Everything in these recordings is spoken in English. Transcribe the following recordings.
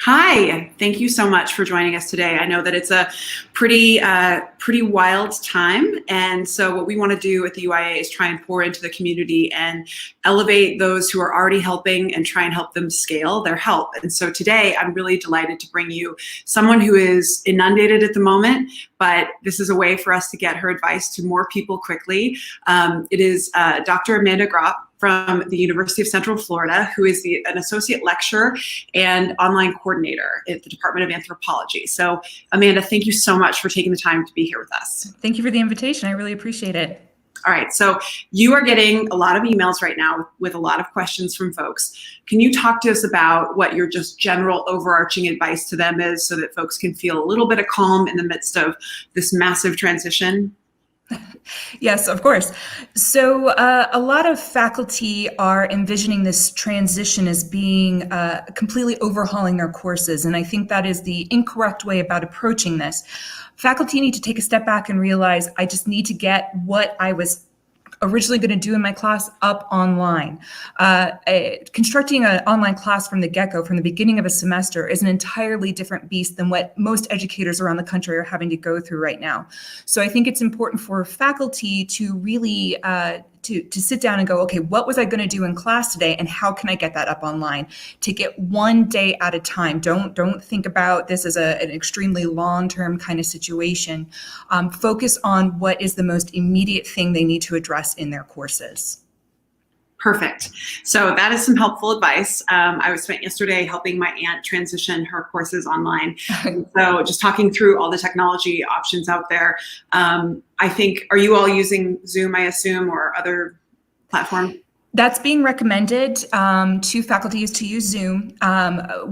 Hi, thank you so much for joining us today. I know that it's a pretty wild time, and so what we want to do at the UIA is try and pour into the community and elevate those who are already helping and try and help them scale their help. And so today, I'm really delighted to bring you someone who is inundated at the moment, but this is a way for us to get her advice to more people quickly. It is Dr. Amanda Groff from the University of Central Florida, who is an associate lecturer and online coordinator at the Department of Anthropology. So Amanda, thank you so much for taking the time to be here with us. Thank you for the invitation. I really appreciate it. All right, so you are getting a lot of emails right now with a lot of questions from folks. Can you talk to us about what your just general overarching advice to them is so that folks can feel a little bit of calm in the midst of this massive transition? Yes, of course. So a lot of faculty are envisioning this transition as being completely overhauling their courses, and I think that is the incorrect way about approaching this. Faculty need to take a step back and realize, I just need to get what I was originally going to do in my class up online. Constructing an online class from the get-go, from the beginning of a semester, is an entirely different beast than what most educators around the country are having to go through right now. So I think it's important for faculty to really to sit down and go, okay, what was I going to do in class today, and how can I get that up online? Take it one day at a time. Don't think about this as an extremely long-term kind of situation. Focus on what is the most immediate thing they need to address in their courses. Perfect. So that is some helpful advice. I was spent yesterday helping my aunt transition her courses online. So just talking through all the technology options out there. I think, are you all using Zoom, I assume, or other platform? That's being recommended to faculty is to use Zoom.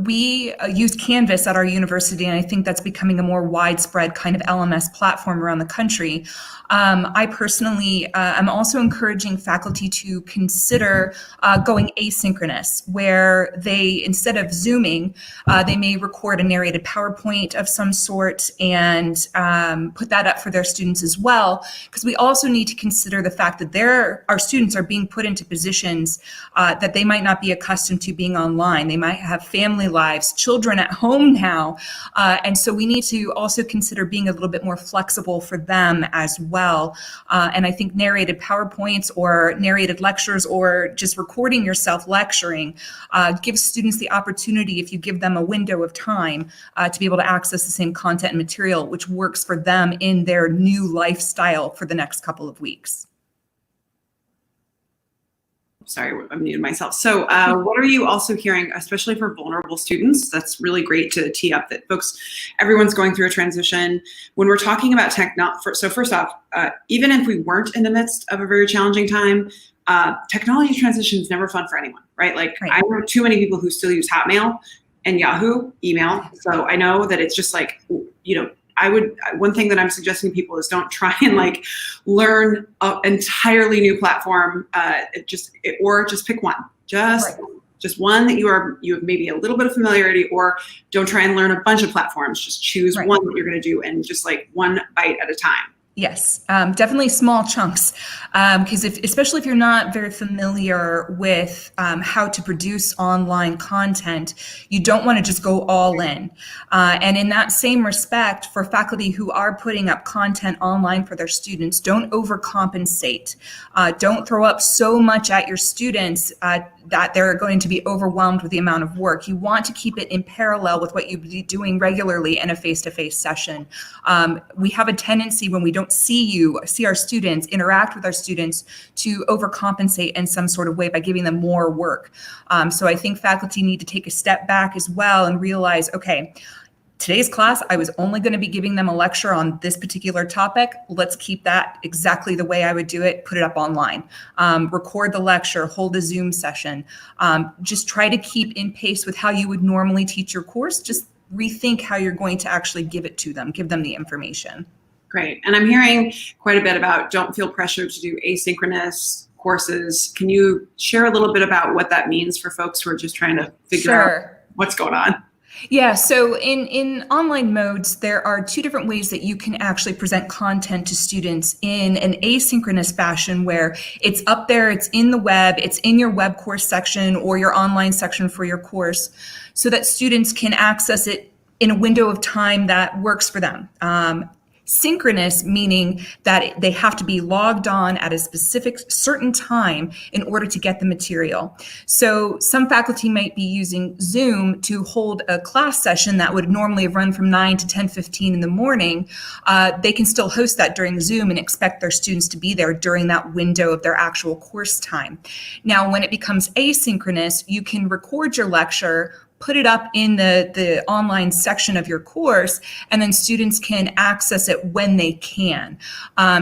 We use Canvas at our university, and I think that's becoming a more widespread kind of LMS platform around the country. I personally am also encouraging faculty to consider going asynchronous, where they, instead of Zooming, they may record a narrated PowerPoint of some sort and put that up for their students as well, because we also need to consider the fact that our students are being put into positions that they might not be accustomed to being online. They might have family lives, children at home now. And so we need to also consider being a little bit more flexible for them as well. And I think narrated PowerPoints or narrated lectures or just recording yourself lecturing gives students the opportunity, if you give them a window of time, to be able to access the same content and material, which works for them in their new lifestyle for the next couple of weeks. Sorry, I muted myself. So what are you also hearing, especially for vulnerable students? That's really great to tee up that everyone's going through a transition. When we're talking about so first off, even if we weren't in the midst of a very challenging time, technology transition is never fun for anyone, right? Like, right. I know too many people who still use Hotmail and Yahoo email. So I know that it's just like, one thing that I'm suggesting to people is don't try and learn an entirely new platform, or just pick one. Just one that you have maybe a little bit of familiarity, or don't try and learn a bunch of platforms. Just choose one that you're going to do, and just one bite at a time. Yes, definitely small chunks, because especially if you're not very familiar with how to produce online content, you don't want to just go all in. And in that same respect, for faculty who are putting up content online for their students, don't overcompensate. Don't throw up so much at your students that they're going to be overwhelmed with the amount of work. You want to keep it in parallel with what you'd be doing regularly in a face-to-face session. We have a tendency, when we don't see our students, interact with our students, to overcompensate in some sort of way by giving them more work. So I think faculty need to take a step back as well and realize, okay, today's class, I was only going to be giving them a lecture on this particular topic. Let's keep that exactly the way I would do it, put it up online, record the lecture, hold a Zoom session. Just try to keep in pace with how you would normally teach your course. Just rethink how you're going to actually give it to them, give them the information. Great. And I'm hearing quite a bit about don't feel pressured to do asynchronous courses. Can you share a little bit about what that means for folks who are just trying to figure out what's going on? Yeah, so in online modes, there are two different ways that you can actually present content to students in an asynchronous fashion where it's up there, it's in the web, it's in your web course section or your online section for your course, so that students can access it in a window of time that works for them. Synchronous, meaning that they have to be logged on at a specific certain time in order to get the material. So some faculty might be using Zoom to hold a class session that would normally run from 9 to 10:15 in the morning. They can still host that during Zoom and expect their students to be there during that window of their actual course time. Now, when it becomes asynchronous, you can record your lecture, put it up in the online section of your course, and then students can access it when they can.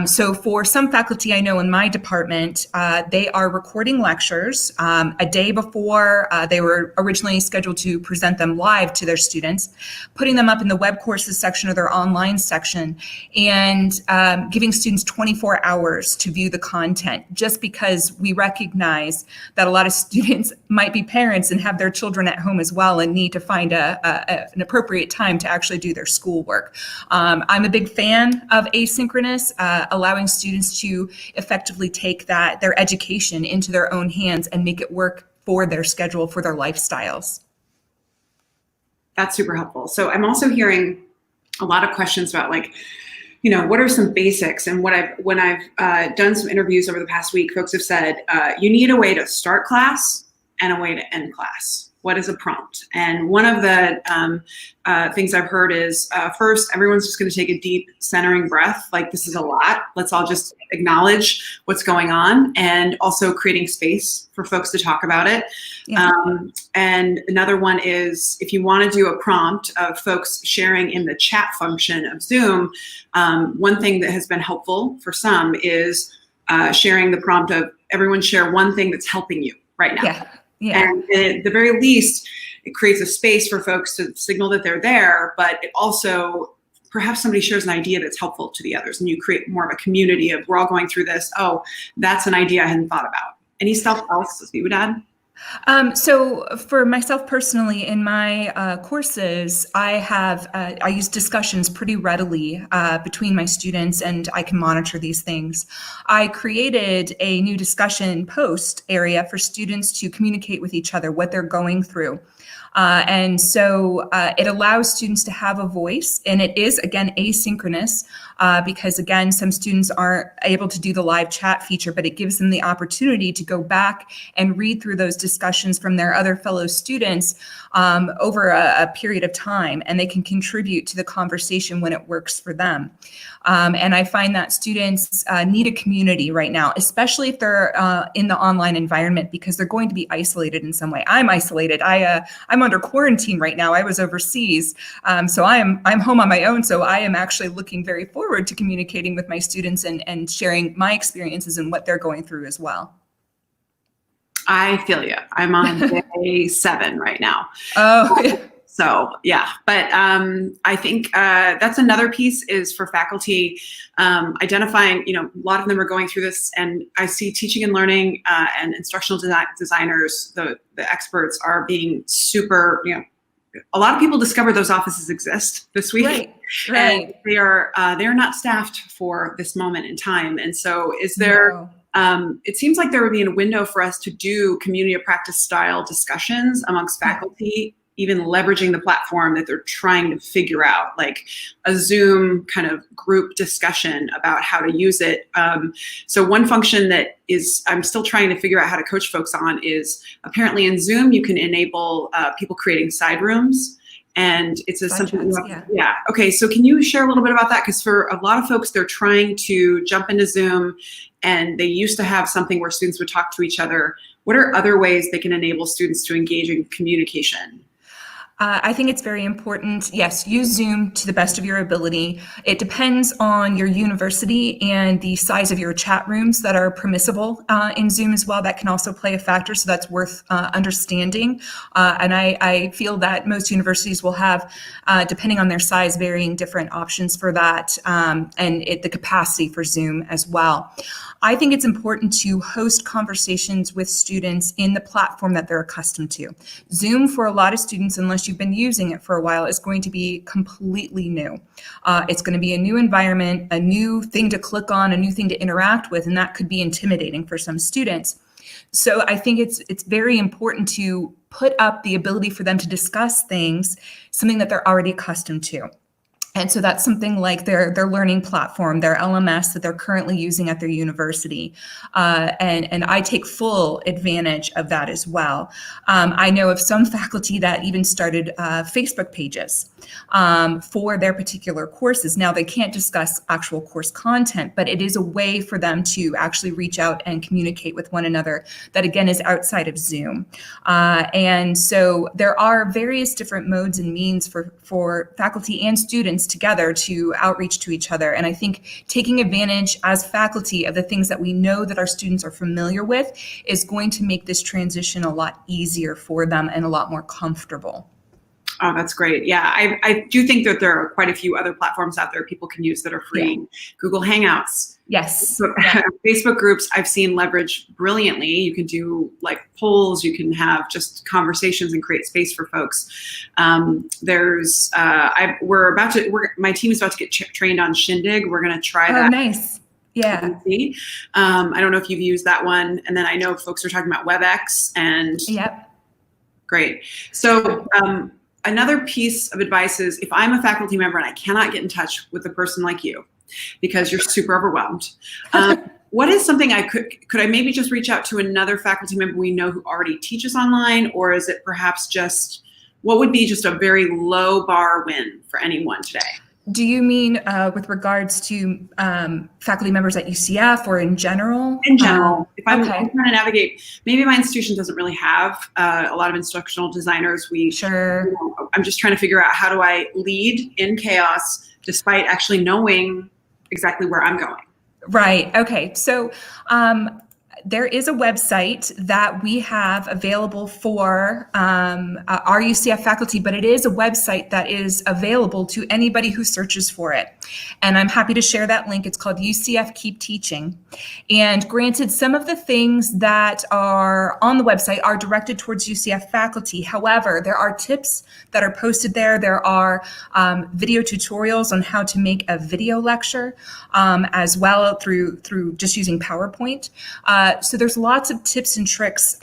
So for some faculty I know in my department, they are recording lectures a day before they were originally scheduled to present them live to their students, putting them up in the web courses section or their online section, and giving students 24 hours to view the content, just because we recognize that a lot of students might be parents and have their children at home as well and need to find an appropriate time to actually do their schoolwork. I'm a big fan of asynchronous, allowing students to effectively take their education into their own hands and make it work for their schedule, for their lifestyles. That's super helpful. So I'm also hearing a lot of questions about, like, what are some basics? And when I've done some interviews over the past week, folks have said, you need a way to start class and a way to end class. What is a prompt? And one of the things I've heard is, first, everyone's just going to take a deep centering breath. Like, this is a lot. Let's all just acknowledge what's going on, and also creating space for folks to talk about it. Yeah. And another one is, if you want to do a prompt of folks sharing in the chat function of Zoom, one thing that has been helpful for some is sharing the prompt of, everyone share one thing that's helping you right now. Yeah. Yeah. And at the very least, it creates a space for folks to signal that they're there, but it also, perhaps somebody shares an idea that's helpful to the others, and you create more of a community of, we're all going through this. Oh, that's an idea I hadn't thought about. Any stuff else you would add? So for myself personally, in my courses, I use discussions pretty readily between my students, and I can monitor these things. I created a new discussion post area for students to communicate with each other what they're going through. And so it allows students to have a voice, and it is, again, asynchronous because, again, some students aren't able to do the live chat feature, but it gives them the opportunity to go back and read through those discussions from their other fellow students over a period of time, and they can contribute to the conversation when it works for them. And I find that students need a community right now, especially if they're in the online environment, because they're going to be isolated in some way. I'm isolated. I'm under quarantine right now. I was overseas, so I'm home on my own. So I am actually looking very forward to communicating with my students and sharing my experiences and what they're going through as well. I feel you. I'm on day 7 right now. Oh, yeah. So yeah, but I think that's another piece, is for faculty identifying, a lot of them are going through this, and I see teaching and learning and instructional designers, the experts, are being super, a lot of people discovered those offices exist this week. Right. And they're not staffed for this moment in time. And so is there, it seems like there would be a window for us to do community of practice style discussions amongst faculty, even leveraging the platform that they're trying to figure out, like a Zoom kind of group discussion about how to use it. So one function that I'm still trying to figure out how to coach folks on is, apparently in Zoom, you can enable people creating side rooms. And it's something. Yeah. Okay. So can you share a little bit about that? Because for a lot of folks, they're trying to jump into Zoom, and they used to have something where students would talk to each other. What are other ways they can enable students to engage in communication? I think it's very important. Yes, use Zoom to the best of your ability. It depends on your university and the size of your chat rooms that are permissible in Zoom as well. That can also play a factor, so that's worth understanding. And I feel that most universities will have, depending on their size, varying different options for that, and the capacity for Zoom as well. I think it's important to host conversations with students in the platform that they're accustomed to. Zoom, for a lot of students, unless you've been using it for a while is going to be completely new. It's going to be a new environment, a new thing to click on, a new thing to interact with, and that could be intimidating for some students. So I think it's very important to put up the ability for them to discuss things, something that they're already accustomed to. And so that's something like their learning platform, their LMS that they're currently using at their university. And I take full advantage of that as well. I know of some faculty that even started Facebook pages for their particular courses. Now, they can't discuss actual course content, but it is a way for them to actually reach out and communicate with one another that, again, is outside of Zoom. And so there are various different modes and means for faculty and students together to outreach to each other. And I think taking advantage as faculty of the things that we know that our students are familiar with is going to make this transition a lot easier for them and a lot more comfortable. Oh, that's great. Yeah, I do think that there are quite a few other platforms out there people can use that are free. Yeah. Google Hangouts. Yes. Facebook groups I've seen leverage brilliantly. You can do like polls, you can have just conversations and create space for folks. My team is about to get trained on Shindig. We're going to try that. Oh, nice. Yeah. I don't know if you've used that one. And then I know folks are talking about WebEx and. Yep. Great. So, another piece of advice is if I'm a faculty member and I cannot get in touch with a person like you because you're super overwhelmed, what is something could I maybe just reach out to another faculty member we know who already teaches online, or is it perhaps just, what would be just a very low bar win for anyone today? Do you mean with regards to faculty members at UCF or in general? In general. If I'm trying to navigate, maybe my institution doesn't really have a lot of instructional designers. Sure. I'm just trying to figure out, how do I lead in chaos despite actually knowing exactly where I'm going? Right. Okay. So there is a website that we have available for our UCF faculty, but it is a website that is available to anybody who searches for it. And I'm happy to share that link. It's called UCF Keep Teaching. And granted, some of the things that are on the website are directed towards UCF faculty. However, there are tips that are posted there. There are video tutorials on how to make a video lecture as well through just using PowerPoint. So there's lots of tips and tricks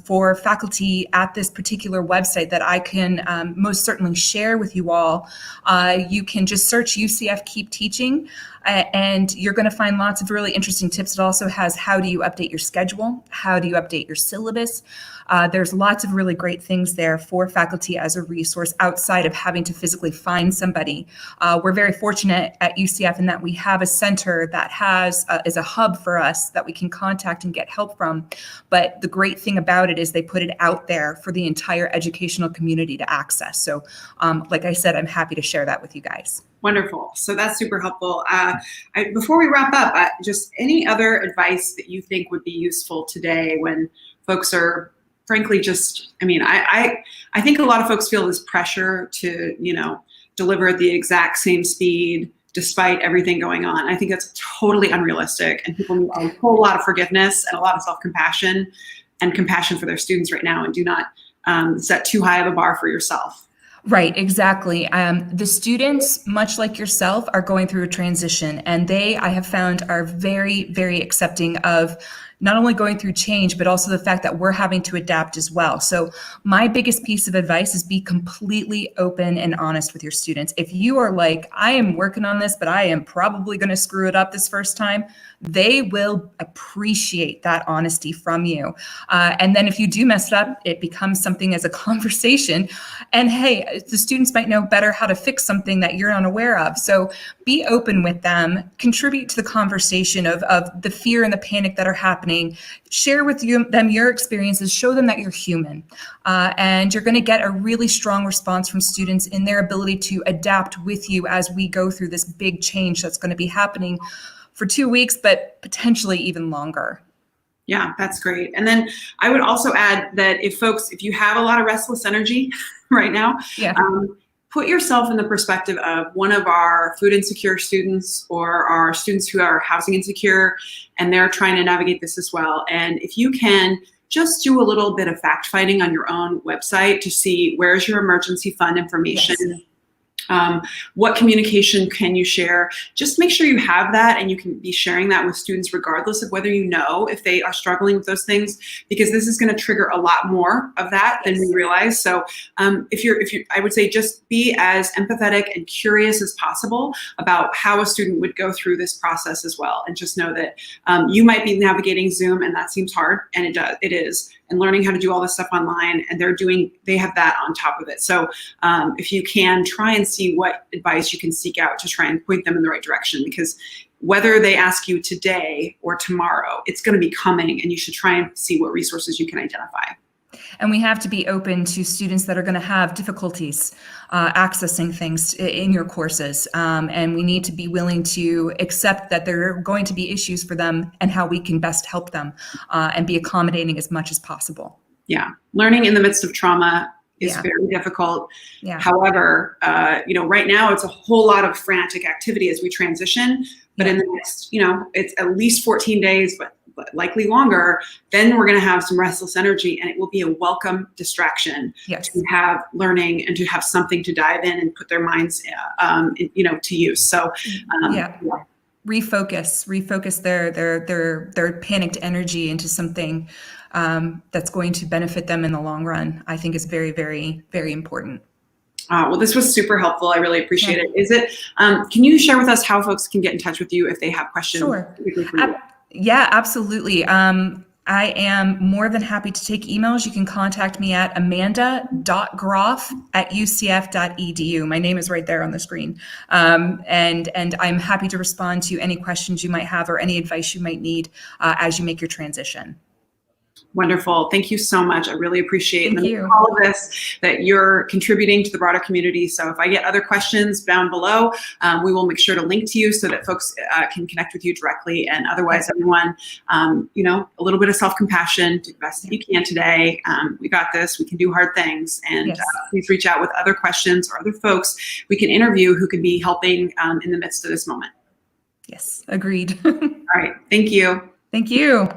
for faculty at this particular website that I can most certainly share with you all. You can just search UCF Keep Teaching, and you're going to find lots of really interesting tips. It also has how do you update your schedule, how do you update your syllabus. There's lots of really great things there for faculty as a resource outside of having to physically find somebody. We're very fortunate at UCF in that we have a center that is a hub for us that we can contact and get help from. But the great thing about it is they put it out there for the entire educational community to access. So like I said, I'm happy to share that with you guys. Wonderful. So that's super helpful. Before we wrap up, just any other advice that you think would be useful today when folks are frankly I think a lot of folks feel this pressure to, deliver at the exact same speed despite everything going on. I think that's totally unrealistic, and people need a whole lot of forgiveness and a lot of self-compassion and compassion for their students right now, and do not set too high of a bar for yourself. Right, exactly. The students, much like yourself, are going through a transition, and I have found, are very, very accepting of not only going through change, but also the fact that we're having to adapt as well. So my biggest piece of advice is be completely open and honest with your students. If you are like, I am working on this, but I am probably going to screw it up this first time, they will appreciate that honesty from you. And then if you do mess it up, it becomes something as a conversation. And hey, the students might know better how to fix something that you're unaware of. So be open with them, contribute to the conversation of the fear and the panic that are happening. Share with them your experiences, show them that you're human. And you're going to get a really strong response from students in their ability to adapt with you as we go through this big change that's going to be happening for 2 weeks, but potentially even longer. Yeah, that's great. And then I would also add that if you have a lot of restless energy right now, put yourself in the perspective of one of our food insecure students or our students who are housing insecure, and they're trying to navigate this as well. And if you can just do a little bit of fact finding on your own website to see where's your emergency fund information. Yes. What communication can you share? Just make sure you have that and you can be sharing that with students regardless of whether you know if they are struggling with those things, because this is going to trigger a lot more of that than we realize. So if you're, I would say just be as empathetic and curious as possible about how a student would go through this process as well. And just know that you might be navigating Zoom and that seems hard, and it is. And learning how to do all this stuff online, and they have that on top of it. So if you can, try and see what advice you can seek out to try and point them in the right direction, because whether they ask you today or tomorrow, it's going to be coming, and you should try and see what resources you can identify. And we have to be open to students that are going to have difficulties accessing things in your courses. And we need to be willing to accept that there are going to be issues for them and how we can best help them and be accommodating as much as possible. Yeah. Learning in the midst of trauma is very difficult. Yeah. However, right now it's a whole lot of frantic activity as we transition, but in the next, it's at least 14 days, but likely longer, then we're going to have some restless energy, and it will be a welcome distraction to have learning and to have something to dive in and put their minds, to use. So, refocus their panicked energy into something that's going to benefit them in the long run. I think is very, very, very important. Well, this was super helpful. I really appreciate it. Is it? Can you share with us how folks can get in touch with you if they have questions? Sure. Yeah, absolutely. I am more than happy to take emails. You can contact me at amanda.groff@ucf.edu. My name is right there on the screen. And I'm happy to respond to any questions you might have or any advice you might need as you make your transition. Wonderful. Thank you so much. I really appreciate all of this, that you're contributing to the broader community. So if I get other questions down below, we will make sure to link to you so that folks can connect with you directly. And otherwise, everyone, a little bit of self-compassion, do the best that you can today. We got this. We can do hard things. And please reach out with other questions or other folks we can interview who could be helping in the midst of this moment. Yes, agreed. All right. Thank you. Thank you.